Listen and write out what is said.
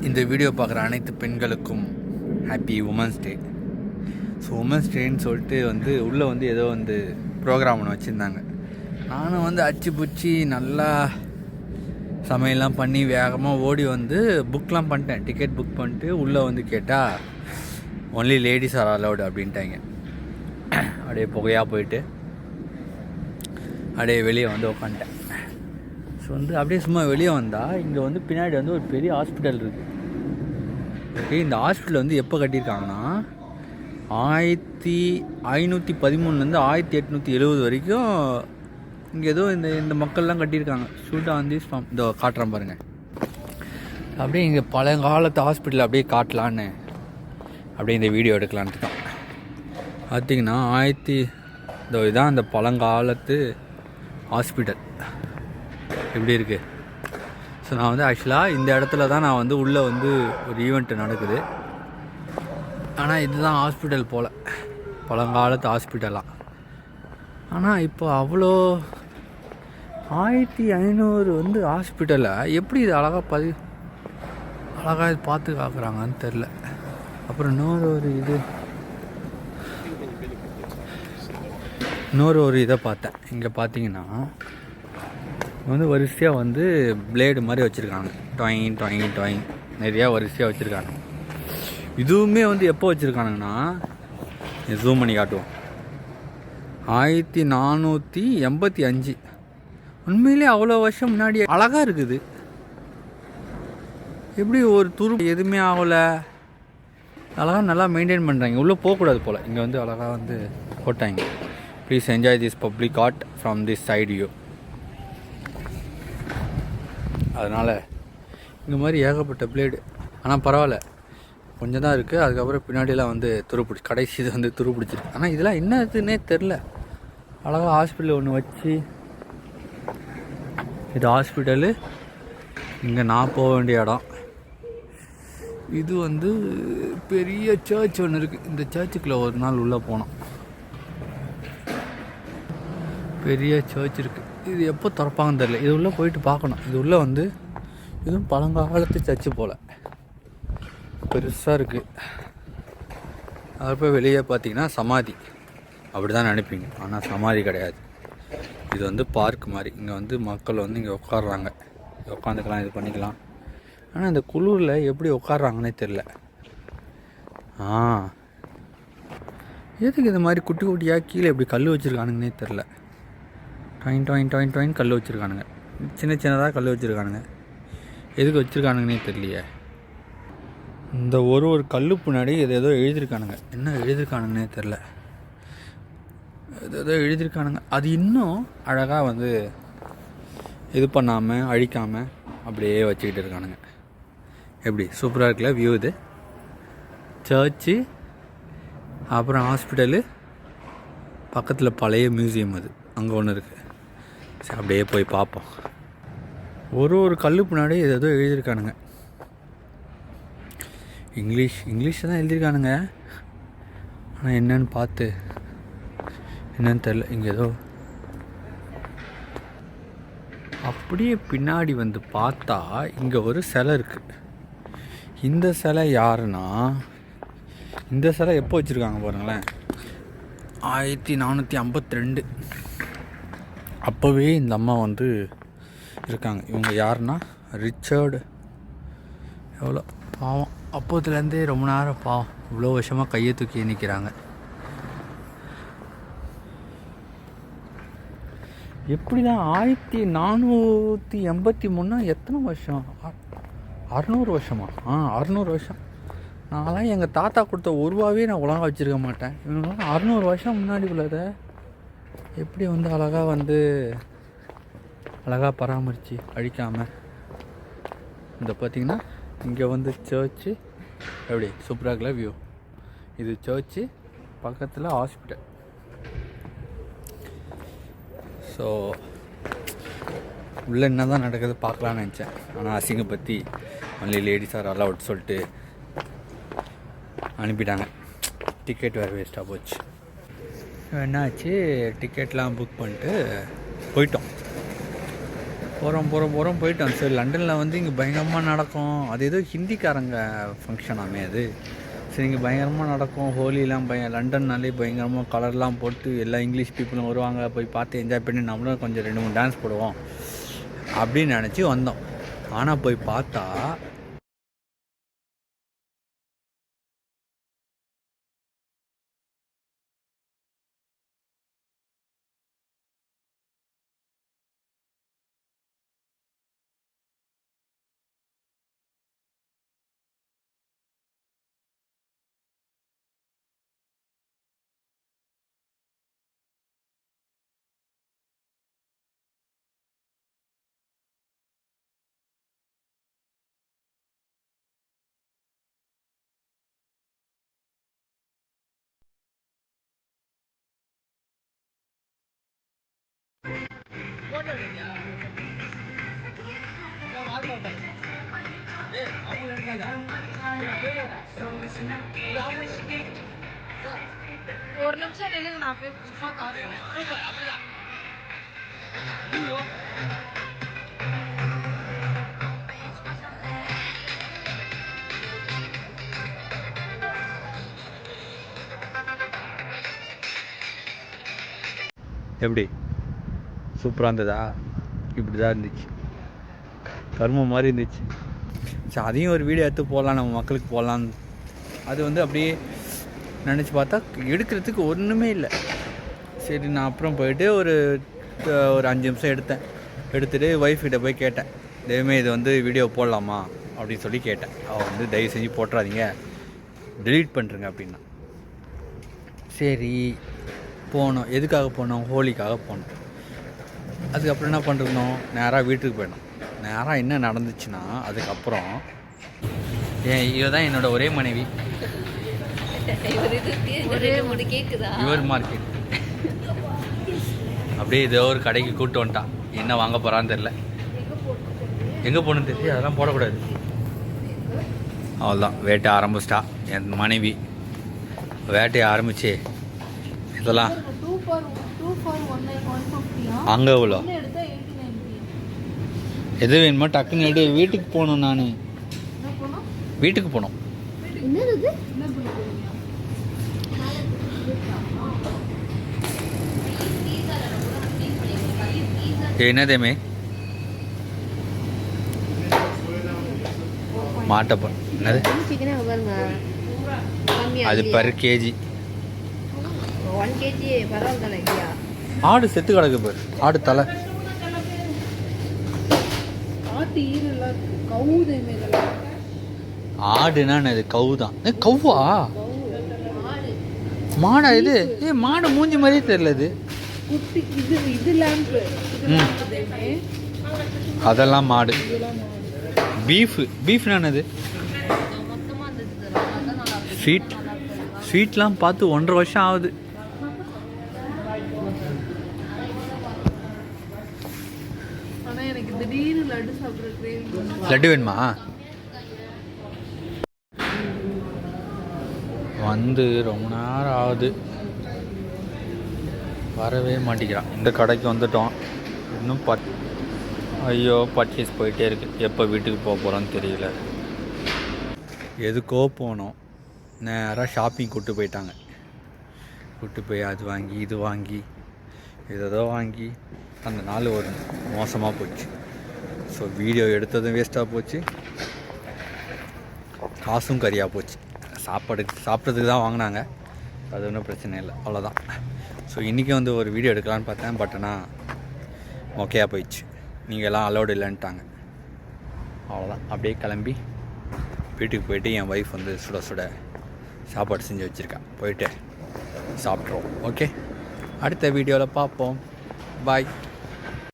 இந்த வீடியோ பார்க்குற அனைத்து பெண்களுக்கும் happy women's day. So women's டேன்னு சொல்லிட்டு உள்ளே ஏதோ ப்ரோக்ராம் ஒன்று வச்சுருந்தாங்க. நானும் அச்சு பிடிச்சி நல்லா சமையல்லாம் பண்ணி வேகமாக ஓடி புக்லாம் பண்ணிட்டேன். டிக்கெட் புக் பண்ணிட்டு உள்ளே கேட்டால் ஒன்லி லேடிஸ் ஆர் அலவுடு அப்படின்ட்டாங்க. அப்படியே புகையாக போயிட்டு அப்படியே வெளியே உட்காந்துட்டேன். ஸோ அப்படியே சும்மா வெளியே வந்தால் இங்கே பின்னாடி ஒரு பெரிய ஹாஸ்பிட்டல் இருக்குது. ஓகே, இந்த ஹாஸ்பிட்டல் எப்போ கட்டியிருக்காங்கன்னா 1513 1870 வரைக்கும் இங்கே ஏதோ இந்த மக்கள்லாம் கட்டியிருக்காங்க. ஷூட் ஆன் திஸ் ஃபார்ம் இதோ காட்டுறேன் பாருங்கள். அப்படியே இங்கே பழங்காலத்து ஹாஸ்பிட்டல் அப்படியே காட்டலான்னு அப்படியே இந்த வீடியோ எடுக்கலான்ட்டு தான். பார்த்திங்கன்னா இதுதான் அந்த பழங்காலத்து ஹாஸ்பிட்டல் எப்படி இருக்குது. ஸோ நான் ஆக்சுவலாக இந்த இடத்துல தான் நான் உள்ளே ஒரு ஈவெண்ட்டு நடக்குது. ஆனால் இதுதான் ஹாஸ்பிட்டல் போல், பழங்காலத்து ஹாஸ்பிட்டலாக. ஆனால் இப்போ அவ்வளோ 1500 ஹாஸ்பிட்டலை எப்படி இது அழகாக இது பார்த்து காக்குறாங்கன்னு தெரில. அப்புறம் இன்னொரு இதை பார்த்தேன். இங்கே பார்த்தீங்கன்னா வரிசையாக பிளேடு மாதிரி வச்சுருக்காங்க. டாயிங் டாயிங் டாயிங் நிறையா வரிசையாக வச்சுருக்காங்க. இதுவுமே எப்போ வச்சுருக்கானுங்கன்னா ஜூம் பண்ணி காட்டுவோம். 1485. உண்மையிலே அவ்வளோ வருஷம் முன்னாடி அழகாக இருக்குது. எப்படி ஒரு துரு எதுவுமே ஆகலை, அழகாக நல்லா மெயின்டைன் பண்ணுறாங்க. உள்ளே போகக்கூடாது போல். இங்கே அழகாக போட்டாங்க. Please enjoy this public art from this side view. அதனால் இந்த மாதிரி ஏகப்பட்ட பிளேடு. ஆனால் பரவாயில்ல, கொஞ்சம் தான் இருக்குது. அதுக்கப்புறம் பின்னாடியெல்லாம் துருப்பிடிச்சி, கடைசி இது துருப்பிடிச்சிருக்கு. ஆனால் இதெல்லாம் என்ன இதுன்னே தெரில. அழகாக ஹாஸ்பிட்டல் ஒன்று வச்சு, இது ஹாஸ்பிட்டலு. இங்கே நான் போக வேண்டிய இடம் இது. பெரிய சர்ச் ஒன்று இருக்குது. இந்த சர்ச்சுக்குள்ளே ஒரு நாள் உள்ளே போனோம். பெரிய சர்ச் இருக்குது. இது எப்போ திறப்பாங்கன்னு தெரில. இது உள்ளே போயிட்டு பார்க்கணும். இது உள்ளே இதுவும் பழங்காலத்து சர்ச்சு போல் பெருசாக இருக்குது. அதுப்போ வெளியே பார்த்தீங்கன்னா சமாதி அப்படி தான் நினைப்பீங்க. ஆனால் சமாதி கிடையாது. இது பார்க் மாதிரி. இங்கே மக்கள் இங்கே உட்காடுறாங்க. உட்காந்துக்கலாம், இது பண்ணிக்கலாம். ஆனால் இந்த குளிரில் எப்படி உட்காடுறாங்கன்னே தெரில. எதுக்கு இந்த மாதிரி குட்டி குட்டியாக கீழே எப்படி கல் வச்சுருக்கானுங்கன்னே தெரில. டாயின் டாயின் டாயின் டாயின் கல் வச்சுருக்கானுங்க. சின்ன சின்னதாக கல் வச்சுருக்கானுங்க. எதுக்கு வச்சுருக்கானுங்கன்னே தெரியலையே. இந்த ஒரு கல் பின்னாடி ஏதோ எழுதியிருக்கானுங்க. என்ன எழுதியிருக்கானுங்கன்னே தெரில. ஏதோ எழுதியிருக்கானுங்க. அது இன்னும் அழகாக இது பண்ணாமல் அழிக்காமல் அப்படியே வச்சுக்கிட்டு இருக்கானுங்க. எப்படி சூப்பராக இருக்குல்ல வியூ. இது சர்ச்சு, அப்புறம் ஹாஸ்பிட்டலு, பக்கத்தில் பழைய மியூசியம். அது அங்கே ஒன்று இருக்குது. சரி, அப்படியே போய் பார்ப்போம். ஒரு கல் பின்னாடி ஏதோ எழுதியிருக்கானுங்க. இங்கிலீஷில் தான் எழுதியிருக்கானுங்க. ஆனால் என்னன்னு பார்த்து என்னன்னு தெரில. இங்கே ஏதோ அப்படியே பின்னாடி பார்த்தா இங்கே ஒரு சிலை இருக்குது. இந்த சிலை யாருன்னா, இந்த சிலை எப்போ வச்சுருக்காங்க பாருங்களேன், 1452. அப்போவே இந்த அம்மா இருக்காங்க. இவங்க யாருன்னா ரிச்சர்டு. எவ்வளோ பாவம், அப்போதுலேருந்தே ரொம்ப நேரம் பாவம், இவ்வளோ வருஷமாக கையை தூக்கி நிற்கிறாங்க. எப்படி தான் 1483 எத்தனை வருஷம்? 600 வருஷமா? 600 வருஷம். நான்லாம் எங்கள் தாத்தா கொடுத்த ரூபாவே நான் ஒழுங்காக வச்சுருக்க மாட்டேன். இவங்களாம் 600 வருஷம் முன்னாடி உள்ளதை எப்படி அழகாக அழகாக பராமரித்து அழிக்காமல். இந்த பார்த்திங்கன்னா இங்கே சர்ச்சு எப்படி சூப்பராக இருக்குல்ல வியூ. இது சர்ச்சு, பக்கத்தில் ஹாஸ்பிட்டல். ஸோ உள்ளே என்ன தான் நடக்குது பார்க்கலான்னு நினச்சேன். ஆனால் அசிங்கப்பற்றி ஒன்லி லேடிஸ் ஆர் அலவுட் சொல்லிட்டு அனுப்பிட்டாங்க. டிக்கெட் வேறு வேஸ்ட்டாக போச்சு. என்னாச்சு, டிக்கெட்லாம் புக் பண்ணிட்டு போயிட்டோம். போகிறோம் போயிட்டோம். சரி லண்டனில் வந்து இங்கே பயங்கரமாக நடக்கும், அது ஏதோ ஹிந்திக்காரங்க ஃபங்க்ஷனாமே அது. சரி இங்கே பயங்கரமாக நடக்கும், ஹோலிலாம் லண்டன்னாலே பயங்கரமாக கலர்லாம் போட்டு எல்லா இங்கிலீஷ் பீப்புளும் வருவாங்க, போய் பார்த்து என்ஜாய் பண்ணி நம்மளும் கொஞ்சம் 2-3 டான்ஸ் போடுவோம் அப்படின்னு நினச்சி வந்தோம். ஆனால் போய் பார்த்தா ஒரு நிமிஷம் நில்லுங்க, நான் போய் சும்மா காட்டுறேன். எப்படி சூப்பராக இருந்ததா? இப்படி தான் இருந்துச்சு, கர்மம் மாதிரி இருந்துச்சு. சரி அதையும் ஒரு வீடியோ எடுத்து போடலாம், நம்ம மக்களுக்கு போடலாம். அது வந்து அப்படியே நினச்சி பார்த்தா எடுக்கிறதுக்கு ஒன்றுமே இல்லை. சரி நான் அப்புறம் போயிட்டு ஒரு 5 நிமிஷம் எடுத்துகிட்டு ஒய்ஃப்கிட்ட போய் கேட்டேன், தெய்வமே இது வந்து வீடியோ போடலாமா அப்படின்னு சொல்லி கேட்டேன். அவள் வந்து தயவு செஞ்சு போட்டுறாதீங்க, டெலீட் பண்ணுறேங்க அப்படின்னா. சரி போனோம். எதுக்காக போனோம்? ஹோலிக்காக போனோம். அதுக்கப்புறம் என்ன பண்ணிருந்தோம், நேராக வீட்டுக்கு போயிடணும். நேராக என்ன நடந்துச்சுன்னா, அதுக்கப்புறம் இவ தான் என்னோட ஒரே மனைவி, யுவர் மார்க்கெட். அப்படியே ஏதோ ஒரு கடைக்கு கூப்பிட்டு வந்துட்டான், என்ன வாங்க போகிறான்னு தெரில, எங்கே போகணுன்னு தெரிஞ்சு அதெல்லாம் போடக்கூடாது. அவ்வளோதான், வேட்டை ஆரம்பிச்சிட்டா என் மனைவி. வேட்டையை ஆரம்பிச்சு இதெல்லாம் அங்கே எவ்வளோ எது வேணுமோ டக்குன்னு எடு. வீட்டுக்கு போகணும், நான் வீட்டுக்கு போகணும். என்னதேமே மாட்டப்போ என்னது அது பர் கேஜி. ஆடு செத்து கிடக்கு பாரு, ஆடு தலை. ஆடுனா இது கவு தான். கவ்வா மாடா இது? மாடு மூஞ்சி மாதிரியே தெரியல இது. அதெல்லாம் மாடு. பீஃப்னா என்னது? ஸ்வீட்லாம் பார்த்து 1.5 வருஷம் ஆகுது. லட்டு வேணுமா? வந்து ரொம்ப நேரம் ஆகுது, வரவே மாட்டேங்கிறான். இந்த கடைக்கு வந்துட்டோம், இன்னும் ஐயோ பர்ச்சேஸ் போயிட்டே இருக்குது. எப்போ வீட்டுக்கு போக போகிறோன்னு தெரியல. எதுக்கோ போனோம், நேராக ஷாப்பிங் கூப்பிட்டு போயிட்டாங்க. கூப்பிட்டு போய் அது வாங்கி இது வாங்கி ஏதோ வாங்கி அந்த நாள் ஒரு மோசமாக போச்சு. ஸோ வீடியோ எடுத்ததும் வேஸ்ட்டாக போச்சு, காசும் கரியாக போச்சு. சாப்பிட்றதுக்கு தான் வாங்கினாங்க, அது ஒன்றும் பிரச்சனை இல்லை, அவ்வளோதான். ஸோ இன்றைக்கி வந்து ஒரு வீடியோ எடுக்கலான்னு பார்த்தேன், பட் ஆனால் மொக்கையாக போயிடுச்சு. நீங்கள் எல்லாம் அலோடு இல்லைன்ட்டாங்க, அவ்வளோதான். அப்படியே கிளம்பி வீட்டுக்கு போயிட்டு என் ஒய்ஃப் வந்து சுட சுட சாப்பாடு செஞ்சு வச்சுருக்கா, போயிட்டு சாப்பிட்ருவோம். ஓகே, அடுத்த வீடியோவில் பார்ப்போம். பாய்.